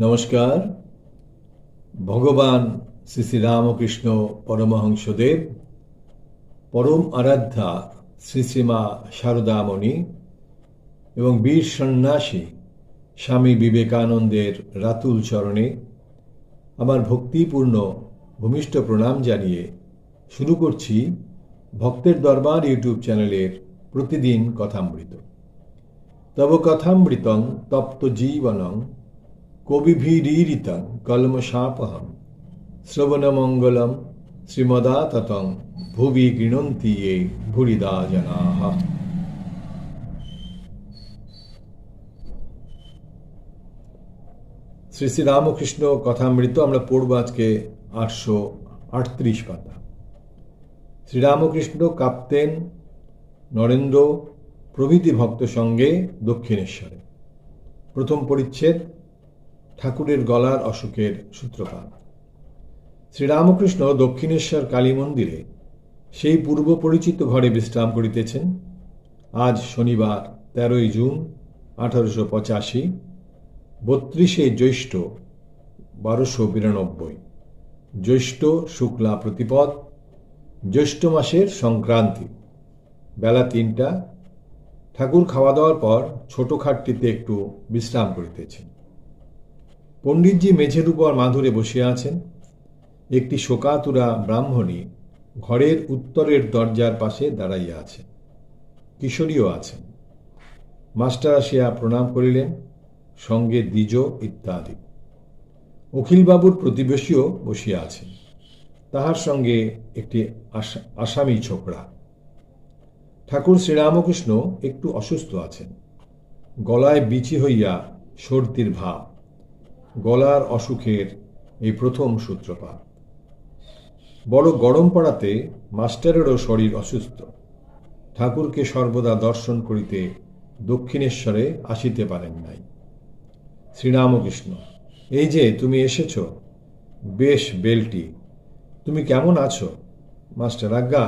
নমস্কার। ভগবান শ্রী শ্রী রামকৃষ্ণ পরমহংসদেব, পরম আরাধ্যা শ্রী শ্রীমা শারদামণি এবং বীর সন্ন্যাসী স্বামী বিবেকানন্দের রাতুল চরণে আমার ভক্তিপূর্ণ ভূমিষ্ঠ প্রণাম জানিয়ে শুরু করছি ভক্তের দরবার ইউটিউব চ্যানেলের প্রতিদিন কথামৃত। তব কথামৃতং তপ্ত জীবনং কবিভিরীরিতং কলমশাপহম শ্রবণমঙ্গলম শ্রীমদাততং ভুবি গৃণন্তি ये ভুরিদা জনাঃ। শ্রী শ্রী রামকৃষ্ণ কথামৃত আমরা পড়ব আজকে 838 পাতা। শ্রীরামকৃষ্ণ কাঁপতেন নরেন্দ্র প্রভৃতি ভক্ত সঙ্গে দক্ষিণেশ্বরে। প্রথম পরিচ্ছেদ, ঠাকুরের গলার অসুখের সূত্রপাত। শ্রীরামকৃষ্ণ দক্ষিণেশ্বর কালী মন্দিরে সেই পূর্ব পরিচিত ঘরে বিশ্রাম করিতেছেন। আজ শনিবার 13 জুন 1885, 32 জ্যৈষ্ঠ 1292, জ্যৈষ্ঠ শুক্লা প্রতিপদ, জ্যৈষ্ঠ মাসের সংক্রান্তি। বেলা 3টা। ঠাকুর খাওয়া দাওয়ার পর ছোট খাটটিতে একটু বিশ্রাম করিতেছেন। পণ্ডিতজি মেঝের উপর মাধুরে বসিয়া আছেন। একটি শোকাতুরা ব্রাহ্মণী ঘরের উত্তরের দরজার পাশে দাঁড়াইয়া আছে। কিশোরীও আছেন। মাস্টার আসিয়া প্রণাম করিলেন, সঙ্গে দ্বিজ ইত্যাদি। অখিলবাবুর প্রতিবেশীও বসিয়া আছেন, তাহার সঙ্গে একটি আসামি ছোকরা। ঠাকুর শ্রীরামকৃষ্ণ একটু অসুস্থ আছেন। গলায় বিচি হইয়া সর্দির ভাব। গলার অসুখের এই প্রথম সূত্রপাত। বড় গরম পড়াতে মাস্টারেরও শরীর অসুস্থ। ঠাকুরকে সর্বদা দর্শন করিতে দক্ষিণেশ্বরে আসিতে পারেন নাই। শ্রীরামকৃষ্ণ: এই যে তুমি এসেছ, বেশ বেলটি, তুমি কেমন আছো? মাস্টার: আজ্ঞা,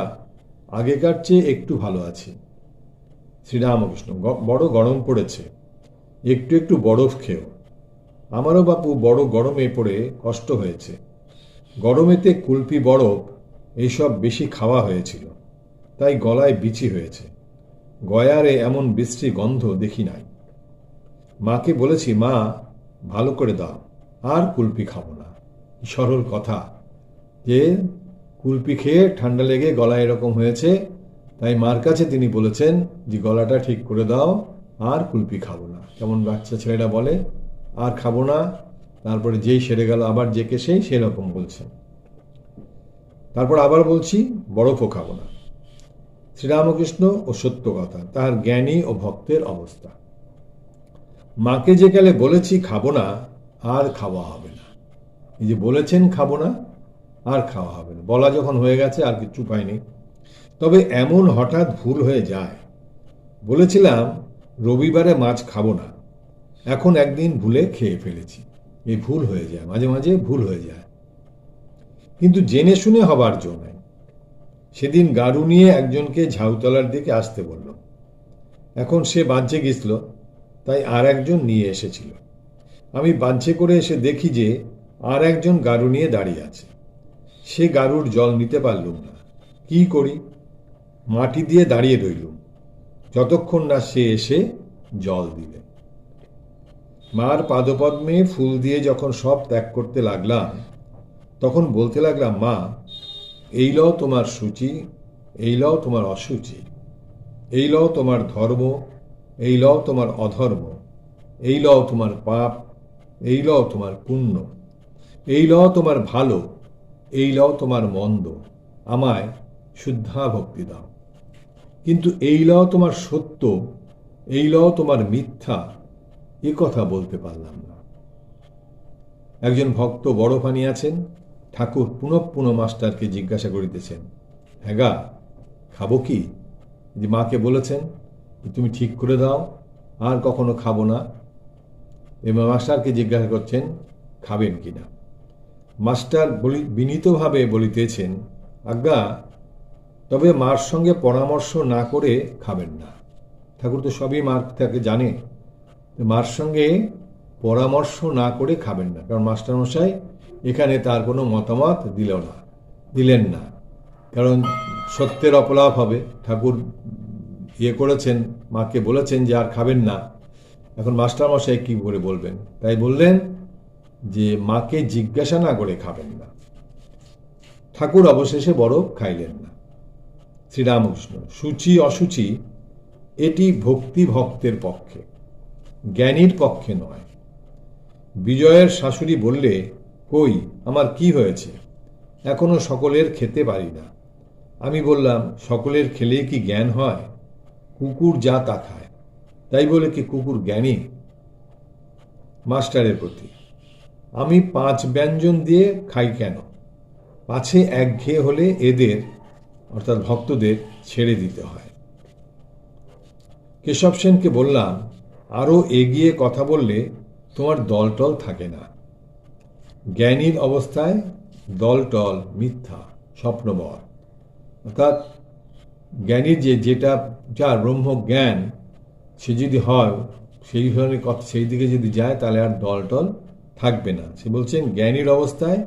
আগেকার চেয়ে একটু ভালো আছি। শ্রীরামকৃষ্ণ: বড় গরম পড়েছে, একটু একটু বরফ খেও। আমারও বাপু বড় গরমে পড়ে কষ্ট হয়েছে। গরমেতে কুলপি বরফ এইসব বেশি খাওয়া হয়েছিল, তাই গলায় বিচি হয়েছে। গয়ারে এমন বিশ্রী গন্ধ দেখি নাই। মাকে বলেছি, মা ভালো করে দাও, আর কুলপি খাবো না। সরল কথা যে কুলপি খেয়ে ঠান্ডা লেগে গলা এরকম হয়েছে, তাই মার কাছে তিনি বলেছেন যে গলাটা ঠিক করে দাও, আর কুলপি খাবো না। যেমন বাচ্চা ছেলেরা বলে আর খাবো না, তারপরে যেই সেরে গেল আবার জেকে সেরকম বলছেন। তারপর আবার বলছি বরফও খাবো না। শ্রীরামকৃষ্ণ ও সত্য কথা, তাহার জ্ঞানী ও ভক্তের অবস্থা। মাকে যে কালে বলেছি খাবো না, আর খাওয়া হবে না। এই যে বলেছেন খাবো না, আর খাওয়া হবে না, বলা যখন হয়ে গেছে আর কিচ্ছু পাইনি। তবে এমন হঠাৎ ভুল হয়ে যায়। বলেছিলাম রবিবারে মাছ খাবো না, এখন একদিন ভুলে খেয়ে ফেলেছি। এই ভুল হয়ে যায়, মাঝে মাঝে ভুল হয়ে যায়, কিন্তু জেনে শুনে হবার জো নাই। সেদিন গাড়ু নিয়ে একজনকে ঝাউতলার দিকে আসতে বলল। এখন সে বাঞ্চে গেছিল, তাই আর একজন নিয়ে এসেছিল। আমি বাঞ্চে করে এসে দেখি যে আর একজন গাড়ু নিয়ে দাঁড়িয়ে আছে। সে গাড়ুর জল নিতে পারলুম না। কি করি? মাটি দিয়ে দাঁড়িয়ে রইলুম যতক্ষণ না সে এসে জল দিলে। মার পাদপদ্মে ফুল দিয়ে যখন সব ত্যাগ করতে লাগলাম, তখন বলতে লাগলাম, মা, এই লও তোমার সূচি, এই লও তোমার অসুচি, এই লও তোমার ধর্ম, এই লও তোমার অধর্ম, এই লও তোমার পাপ, এই লও তোমার পুণ্য, এই লও তোমার ভালো, এই লও তোমার মন্দ, আমায় শুদ্ধা ভক্তি দাও। কিন্তু এই লও তোমার সত্য, এই লও তোমার মিথ্যা, এ কথা বলতে পারলাম না। একজন ভক্ত বড় পানি আছেন। ঠাকুর পুনঃ পুনঃ মাস্টারকে জিজ্ঞাসা করিতেছেন, হ্যাঁ খাবো কি? যে মাকে বলেছেন তুমি ঠিক করে দাও, আর কখনো খাবো না। এবং মাস্টারকে জিজ্ঞাসা করছেন খাবেন কিনা। মাস্টার বিনীতভাবে বলিতেছেন, আজ্ঞা, তবে মার সঙ্গে পরামর্শ না করে খাবেন না। ঠাকুর তো সবই মার তাকে জানে। মার সঙ্গে পরামর্শ না করে খাবেন না, কারণ মাস্টারমশাই এখানে তার কোনো মতামত দিলেন না, কারণ সত্যের অপলাপ হবে। ঠাকুর করেছেন, মাকে বলেছেন যে আর খাবেন না, এখন মাস্টারমশাই কি করে বলবেন? তাই বললেন যে মাকে জিজ্ঞাসা না করে খাবেন না। ঠাকুর অবশেষে বরফ খাইলেন না। শ্রীরামকৃষ্ণ: সূচি অসুচি এটি ভক্তি ভক্তের পক্ষে, জ্ঞানীর পক্ষে নয়। বিজয়ের শাশুড়ি বললে, কই আমার কি হয়েছে, এখনো সকলের খেতে পারি না। আমি বললাম, সকলের খেলে কি জ্ঞান হয়? কুকুর যা তা খায়, তাই বলে কি কুকুর জ্ঞানী? মাস্টারের প্রতি: আমি 5 ব্যঞ্জন দিয়ে খাই কেন? পাছে একঘেয়ে হলে এদের অর্থাৎ ভক্তদের ছেড়ে দিতে হয়। কেশব সেনকে বললাম, আরও এগিয়ে কথা বললে তোমার দলটল থাকে না। জ্ঞানীর অবস্থায় দলটল মিথ্যা, স্বপ্নবর। অর্থাৎ জ্ঞানীর যেটা যার ব্রহ্ম জ্ঞান, সে যদি হয় সেই ধরনের কথা, সেই দিকে যদি যায়, তাহলে আর দলটল থাকবে না। সে বলছেন জ্ঞানীর অবস্থায়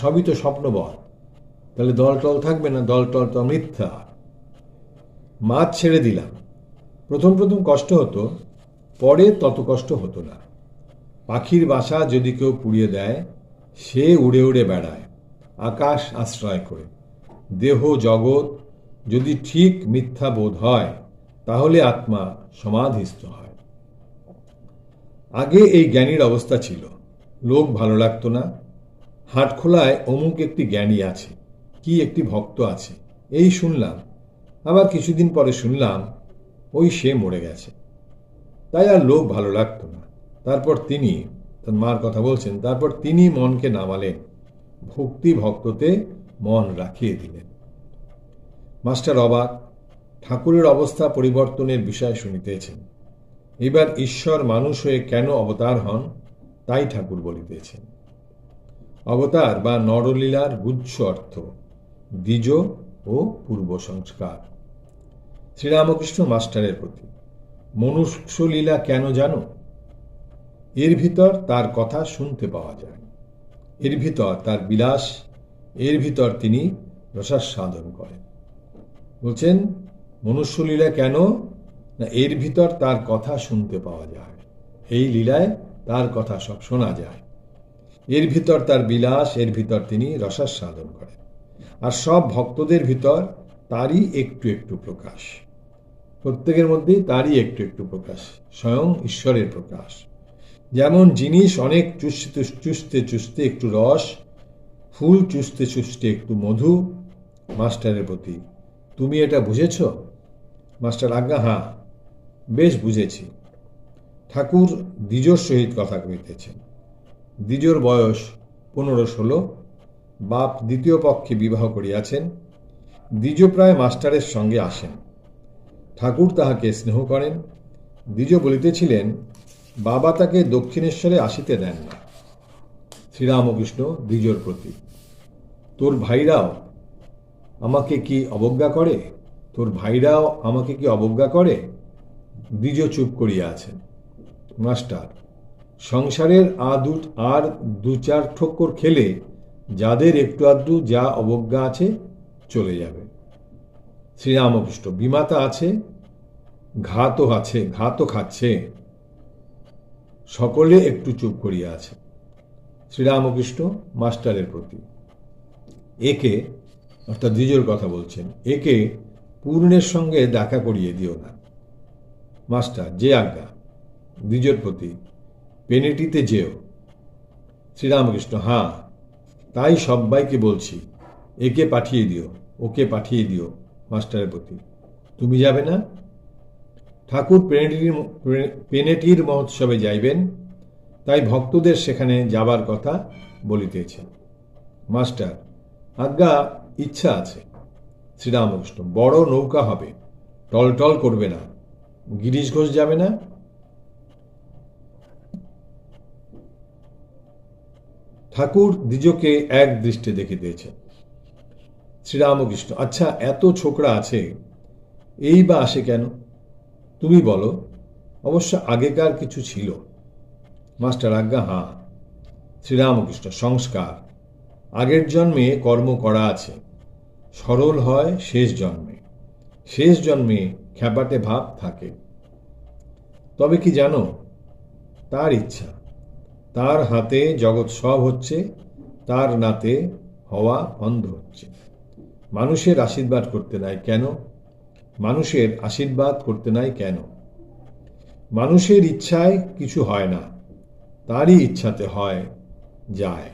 সবই তো স্বপ্নবর, তাহলে দলটল থাকবে না, দলটল তো মিথ্যা। মাছ ছেড়ে দিলাম। প্রথম কষ্ট হতো, পরে তত কষ্ট হতো না। পাখির বাসা যদি কেউ পুড়িয়ে দেয়, সে উড়ে উড়ে বেড়ায় আকাশ আশ্রয় করে। দেহ জগৎ যদি ঠিক মিথ্যা বোধ হয়, তাহলে আত্মা সমাধিস্থ হয়। আগে এই জ্ঞানীর অবস্থা ছিল, লোক ভালো লাগতো না। হাটখোলায় অমুক একটি জ্ঞানী আছে, কি একটি ভক্ত আছে, এই শুনলাম। আবার কিছুদিন পরে শুনলাম ওই সে মরে গেছে, তাই আর লোক ভালো লাগতো না। তারপর তিনি, তার মার কথা বলছেন, তারপর তিনি মনকে নামালেন, ভক্তি ভক্ততে মন রাখিয়ে দিলেন। মাস্টার অবাক, ঠাকুরের অবস্থা পরিবর্তনের বিষয় শুনিতেছেন। এবার ঈশ্বর মানুষ হয়ে কেন অবতার হন, তাই ঠাকুর বলিতেছেন। অবতার বা নরলীলার গুচ্ছ অর্থ দ্বিজ ও পূর্ব সংস্কার। শ্রীরামকৃষ্ণ মাস্টারের প্রতি: মনুষ্য লীলা কেন জানো? এর ভিতর তার কথা শুনতে পাওয়া যায়, এর ভিতর তার বিলাস, এর ভিতর তিনি রসাস্বাদন করেন। বলছেন মনুষ্য লীলা কেন না, এর ভিতর তার কথা শুনতে পাওয়া যায়, এই লীলায় তার কথা সব শোনা যায়। এর ভিতর তার বিলাস, এর ভিতর তিনি রসাস্বাদন করেন। আর সব ভক্তদের ভিতর তারই একটু একটু প্রকাশ, প্রত্যেকের মধ্যেই তারই একটু একটু প্রকাশ, স্বয়ং ঈশ্বরের প্রকাশ। যেমন জিনিস অনেক চুষতে চুষতে একটু রস, ফুল চুষতে চুষতে একটু মধু। মাস্টারের প্রতি: তুমি এটা বুঝেছ? মাস্টার: আজ্ঞা হ্যাঁ, বেশ বুঝেছি। ঠাকুর দ্বিজর সহিত কথা কহিতেছেন। দ্বিজর বয়স 15-16, বাপ দ্বিতীয় পক্ষে বিবাহ করিয়াছেন। দ্বিজ প্রায় মাস্টারের সঙ্গে আসেন, ঠাকুর তাহাকে স্নেহ করেন। দ্বিজ বলিতেছিলেন, বাবা তাকে দক্ষিণেশ্বরে আসিতে দেন না। শ্রীরামকৃষ্ণ দ্বিজর প্রতি: তোর ভাইরাও আমাকে কি অবজ্ঞা করে? তোর ভাইরাও আমাকে কি অবজ্ঞা করে? দ্বিজ চুপ করিয়া আছেন। মাস্টার: সংসারের আর 2-4 ঠোক্কর খেলে যাদের একটু আধটু যা অবজ্ঞা আছে চলে যাবে। শ্রীরামকৃষ্ণ: বিমাতা আছে, ঘাতও খাচ্ছে, সকলে একটু চুপ করিয়া আছে। শ্রীরামকৃষ্ণ মাস্টারের প্রতি: একে, অর্থাৎ দ্বিজর কথা বলছেন, একে পূর্ণের সঙ্গে দেখা করিয়ে দিও না। মাস্টার: যে আজ্ঞা। দ্বিজর প্রতি: পেনেটিতে যেও। শ্রীরামকৃষ্ণ: হ্যাঁ, তাই সব্বাইকে বলছি, একে পাঠিয়ে দিও, ওকে পাঠিয়ে দিও। মাস্টারের প্রতি: তুমি যাবে না? ঠাকুর পেনেটির মহোৎসবে যাইবেন, তাই ভক্তদের সেখানে যাবার কথা বলিতেছেন। মাস্টার: আজ্ঞা, ইচ্ছা আছে। শ্রীরামকৃষ্ণ: বড় নৌকা হবে, টলটল করবে না। গিরিশ ঘোষ যাবে না? ঠাকুর দ্বিজকে এক দৃষ্টে দেখিতেছেন। শ্রীরামকৃষ্ণ: আচ্ছা, এত ছোকরা আছে, এই বা আসে কেন? তুমি বলো। অবশ্য আগেকার কিছু ছিল। মাস্টার আজ্ঞা হাঁ। শ্রীরামকৃষ্ণ সংস্কার, আগের জন্মে কর্ম করা আছে, সরল হয় শেষ জন্মে, শেষ জন্মে খ্যাপাটে ভাব থাকে। তবে কি জানো, তার ইচ্ছা, তার হাতে জগৎ সব হচ্ছে, তার নাতে হওয়া অন্ধ হচ্ছে। মানুষের আশীর্বাদ করতে নাই কেন? মানুষের আশীর্বাদ করতে নাই কেন? মানুষের ইচ্ছায় কিছু হয় না, তারই ইচ্ছাতে হয় যায়।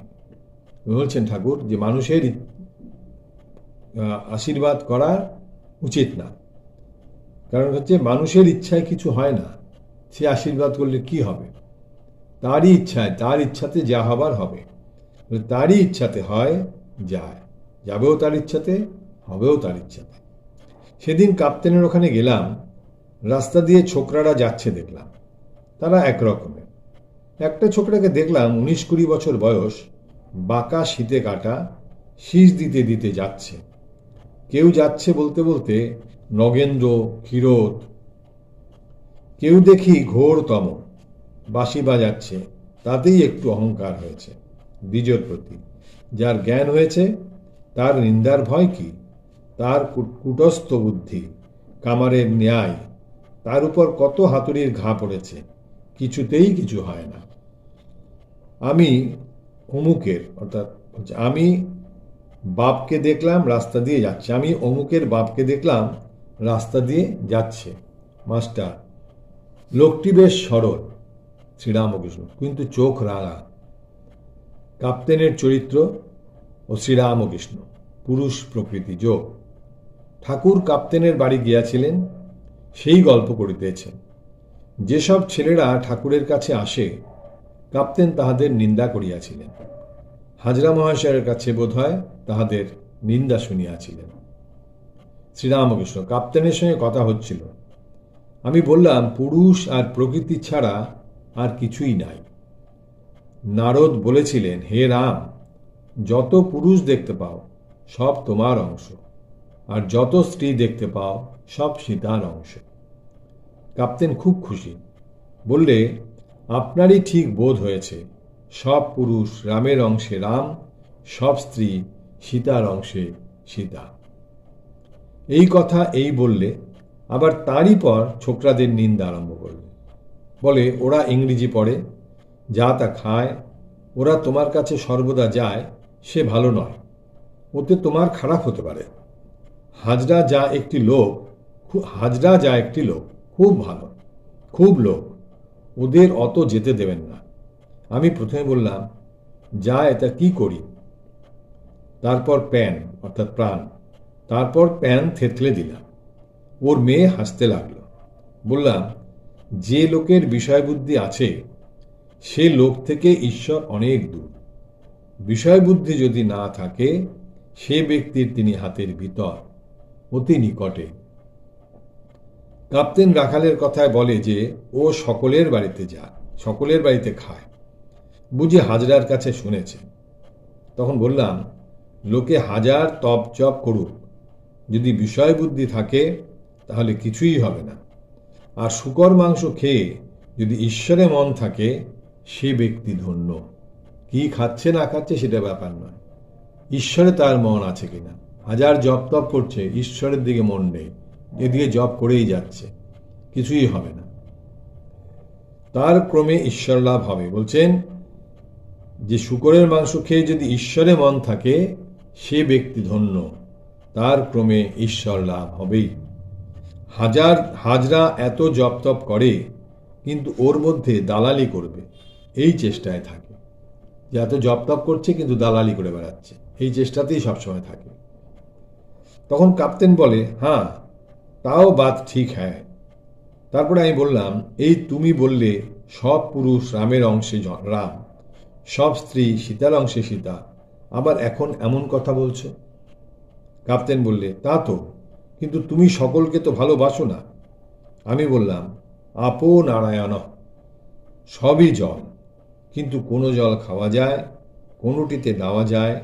বলছেন ঠাকুর যে মানুষের আশীর্বাদ করা উচিত না, কারণ হচ্ছে মানুষের ইচ্ছায় কিছু হয় না, সে আশীর্বাদ করলে কি হবে? তারই ইচ্ছায়, তার ইচ্ছাতে যা হবার হবে, তারই ইচ্ছাতে হয় যায়, যাবেও তার ইচ্ছাতে, হবেও তার ইচ্ছাতে। সেদিন কাপ্তেনের ওখানে গেলাম, রাস্তা দিয়ে ছোকরারা যাচ্ছে দেখলাম। তারা একরকমের। একটা ছোকরাকে দেখলাম 19-20 বছর বয়স, বাঁকা শীতে কাটা, শীষ দিতে দিতে যাচ্ছে। কেউ যাচ্ছে বলতে বলতে নগেন্দ্র, ক্ষীরোদ, কেউ দেখি ঘোরতম বাঁশি বাজাচ্ছে, তাতেই একটু অহংকার হয়েছে দ্বিজের প্রতি। যার জ্ঞান হয়েছে তার নিন্দার ভয় কি? তার কুটস্থ বুদ্ধি কামারের ন্যায়, তার উপর কত হাতুড়ির ঘা পড়েছে, কিছুতেই কিছু হয় না। আমি অমুকের, অর্থাৎ আমি বাপকে দেখলাম রাস্তা দিয়ে যাচ্ছে, আমি অমুকের বাপকে দেখলাম রাস্তা দিয়ে যাচ্ছে। মাস্টার, লোকটি বেশ সরল, শ্রীরামকৃষ্ণ, কিন্তু চোখ রাঙা। কাপ্তেনের চরিত্র ও শ্রীরামকৃষ্ণ পুরুষ প্রকৃতি যোগ। ঠাকুর কাপ্তেনের বাড়ি গিয়াছিলেন, সেই গল্প করিতেছেন। যেসব ছেলেরা ঠাকুরের কাছে আসে, কাপ্তেন তাহাদের নিন্দা করিয়াছিলেন। হাজরা মহাশয়ের কাছে বোধহয় তাহাদের নিন্দা শুনিয়াছিলেন। শ্রীরামকৃষ্ণ, কাপ্তেনের সঙ্গে কথা হচ্ছিল। আমি বললাম, পুরুষ আর প্রকৃতি ছাড়া আর কিছুই নাই। নারদ বলেছিলেন, হে রাম, যত পুরুষ দেখতে পাও সব তোমার অংশ, আর যত স্ত্রী দেখতে পাও সব সীতার অংশ। কাপ্তেন খুব খুশি, বললে, আপনারই ঠিক বোধ হয়েছে, সব পুরুষ রামের অংশে রাম, সব স্ত্রী সীতার অংশে সীতা। এই কথা এই বললে, আবার তারই পর ছোকরাদের নিন্দা আরম্ভ করলে। বলে, ওরা ইংরেজি পড়ে, যা তা খায়, ওরা তোমার কাছে সর্বদা যায়, সে ভালো নয়, ওতে তোমার খারাপ হতে পারে। হাজরা যা একটি লোক, খুব ভালো, খুব লোক, ওদের অত যেতে দেবেন না। আমি প্রথমে বললাম, যা এটা কি করি? তারপর প্যান, অর্থাৎ প্রাণ, তারপর প্যান থেতলে দিলাম। ওর মেয়ে হাসতে লাগলো। বললাম, যে লোকের বিষয়বুদ্ধি আছে, সে লোক থেকে ঈশ্বর অনেক দূর। বিষয়বুদ্ধি যদি না থাকে, সে ব্যক্তির তিনি হাতের ভিতর, অতি নিকটে। কাপ্তেন রাখালের কথায় বলে যে ও সকলের বাড়িতে যায়, সকলের বাড়িতে খায়, বুঝি হাজরার কাছে শুনেছে। তখন বললাম, লোকে হাজার তপ চপ করুক, যদি বিষয় বুদ্ধি থাকে তাহলে কিছুই হবে না। আর শূকর মাংস খেয়ে যদি ঈশ্বরে মন থাকে, সে ব্যক্তি ধন্য। কি খাচ্ছে না খাচ্ছে সেটা ব্যাপার নয়, ঈশ্বরে তার মন আছে কিনা। হাজার জপ তপ করছে, ঈশ্বরের দিকে মন নেই, এদিকে জপ করেই যাচ্ছে, কিছুই হবে না। তার ক্রমে ঈশ্বর লাভ হবে। বলছেন যে শূকরের মাংস খেয়ে যদি ঈশ্বরে মন থাকে, সে ব্যক্তি ধন্য, তার ক্রমে ঈশ্বর লাভ হবেই। হাজরা এত জপ তপ করে, কিন্তু ওর মধ্যে দালালি করবে এই চেষ্টায় থাকে। যে এত জপ তপ করছে কিন্তু দালালি করে বেড়াচ্ছে, এই চেষ্টাতেই সবসময় থাকে। তখন কাপ্তেন বলে, হ্যাঁ তাও বাত ঠিক হ্যাঁ। তারপরে আমি বললাম, এই তুমি বললে সব পুরুষ রামের অংশে রাম, সব স্ত্রী সীতার অংশে সীতা, আবার এখন এমন কথা বলছো? কাপ্তেন বললে, তা তো, কিন্তু তুমি সকলকে তো ভালোবাসো না। আমি বললাম, আপো নারায়ণ, সবই জল, কিন্তু কোনো জল খাওয়া যায়, কোনোটিতে নাওয়া যায়,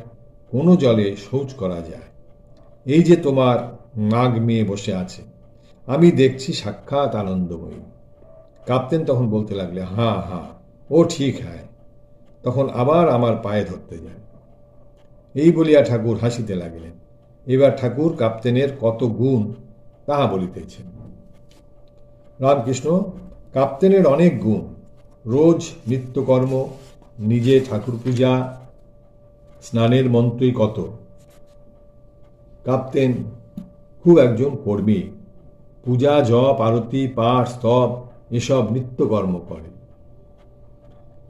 কোনো জলে শৌচ করা যায়। এই যে তোমার নাগ মেয়ে বসে আছে, আমি দেখছি সাক্ষাৎ আনন্দময়ী। কাপ্তেন তখন বলতে লাগলে, হাঁ হাঁ, ও ঠিক হ্যায়। তখন আবার আমার পায়ে ধরতে যায়। এই বলিয়া ঠাকুর হাসিতে লাগিলেন। এবার ঠাকুর কাপ্তেনের কত গুণ তাহা বলিতেছেন। রামকৃষ্ণ, কাপ্তেনের অনেক গুণ। রোজ নিত্যকর্ম, নিজে ঠাকুর পূজা, স্নানের মন্ত্রই কত। কাপ্তেন খুব একজন কর্মী। পূজা, জপ, আরতি, পাঠ, স্তব এসব নিত্যকর্ম করে।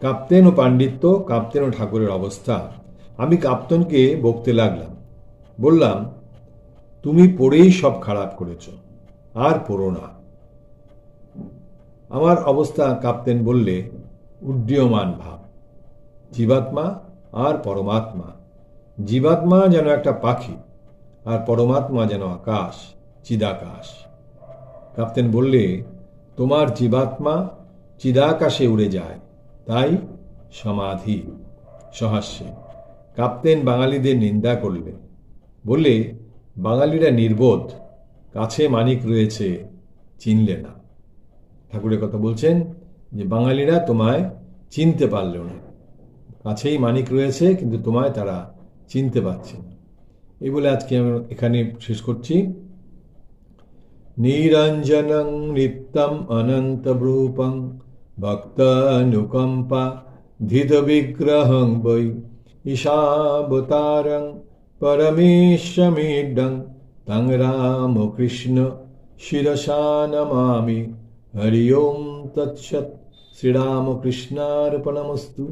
কাপ্তেন ও পাণ্ডিত্য, কাপ্তেন ও ঠাকুরের অবস্থা। আমি কাপ্তেনকে বকতে লাগলাম। বললাম, তুমি পড়েই সব খারাপ করেছ, আর পড়ো না। আমার অবস্থা কাপ্তেন বললে, উড্ডীয়মান ভাব। জীবাত্মা আর পরমাত্মা। জীবাত্মা যেন একটা পাখি, আর পরমাত্মা যেন আকাশ, চিদাকাশ। কাপ্তেন বললে, তোমার জীবাত্মা চিদাকাশে উড়ে যায়, তাই সমাধি। সহাস্যে কাপ্তেন বাঙালিদের নিন্দা করলে, বললে, বাঙালিরা নির্বোধ, কাছে মানিক রয়েছে, চিনলে না। ঠাকুরের কথা বলছেন যে বাঙালিরা তোমায় চিনতে পারল না, কাছেই মানিক রয়েছে কিন্তু তোমায় তারা চিনতে পারছে না। এই বলে আজকে আমি এখানে শেষ করছি। নিরঞ্জনং নিত্যম অনন্তরূপং ভক্তানুকম্পা ধৃত বিগ্রহং বৈ ঈশাবতারং পরমেশ্বমিডং তং রামকৃষ্ণ শিরসা নমামি। হরি ওম তৎসৎ। শ্রীরামকৃষ্ণার্পণমস্তু।